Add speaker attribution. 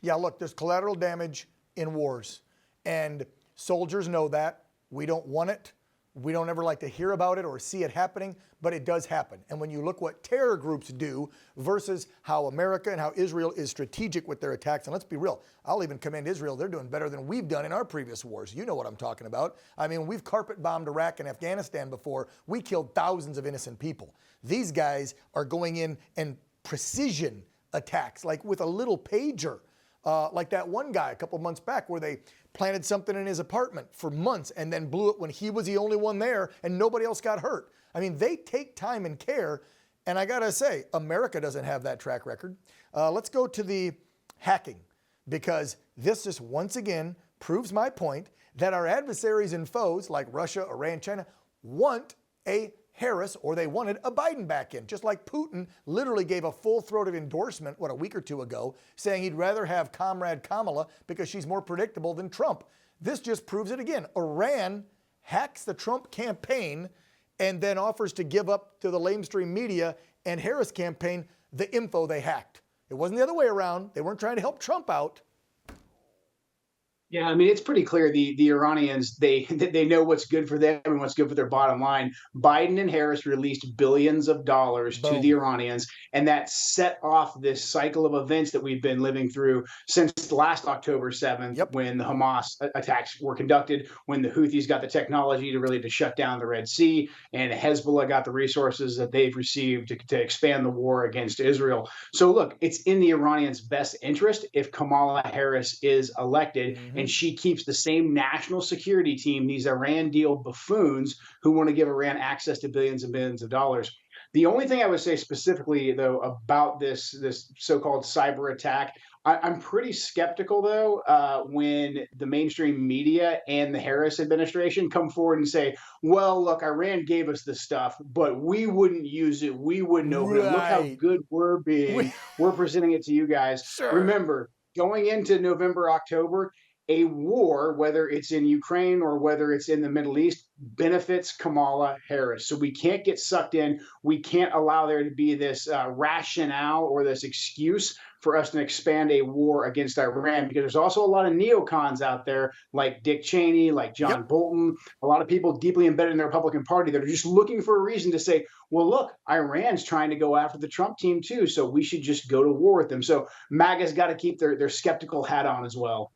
Speaker 1: Yeah, look, there's collateral damage in wars, and soldiers know that. We don't want it. We don't ever like to hear about it or see it happening, but it does happen. And when you look what terror groups do versus how America and how Israel is strategic with their attacks, and let's be real, I'll even commend Israel. They're doing better than we've done in our previous wars. You know what I'm talking about. I mean, we've carpet bombed Iraq and Afghanistan before. We killed thousands of innocent people. These guys are going in and precision attacks, like with a little pager. Like that one guy a couple months back where they planted something in his apartment for months and then blew it when he was the only one there and nobody else got hurt. I mean, they take time and care. And I got to say, America doesn't have that track record. Let's go to the hacking, because this just once again proves my point that our adversaries and foes like Russia, Iran, China want a Harris, or they wanted a Biden back in, just like Putin literally gave a full-throated endorsement, a week or two ago, saying he'd rather have Comrade Kamala because she's more predictable than Trump. This just proves it again. Iran hacks the Trump campaign and then offers to give up to the lamestream media and Harris campaign the info they hacked. It wasn't the other way around. They weren't trying to help Trump out.
Speaker 2: Yeah, I mean, it's pretty clear the Iranians, they know what's good for them and what's good for their bottom line. Biden and Harris released billions of dollars to the Iranians, and that set off this cycle of events that we've been living through since last October 7th, when the Hamas attacks were conducted, when the Houthis got the technology to shut down the Red Sea, and Hezbollah got the resources that they've received to expand the war against Israel. So look, it's in the Iranians' best interest if Kamala Harris is elected, and she keeps the same national security team, these Iran deal buffoons who want to give Iran access to billions and billions of dollars. The only thing I would say specifically, though, about this so-called cyber attack, I'm pretty skeptical, though, when the mainstream media and the Harris administration come forward and say, well, look, Iran gave us this stuff, but we wouldn't use it. We wouldn't open it. Look how good we're being. We're presenting it to you guys. Remember, going into November, October, a war, whether it's in Ukraine or whether it's in the Middle East, benefits Kamala Harris. So we can't get sucked in. We can't allow there to be this rationale or this excuse for us to expand a war against Iran, because there's also a lot of neocons out there like Dick Cheney, like John Bolton, a lot of people deeply embedded in the Republican Party that are just looking for a reason to say, well, look, Iran's trying to go after the Trump team too, so we should just go to war with them. So MAGA's got to keep their skeptical hat on as well.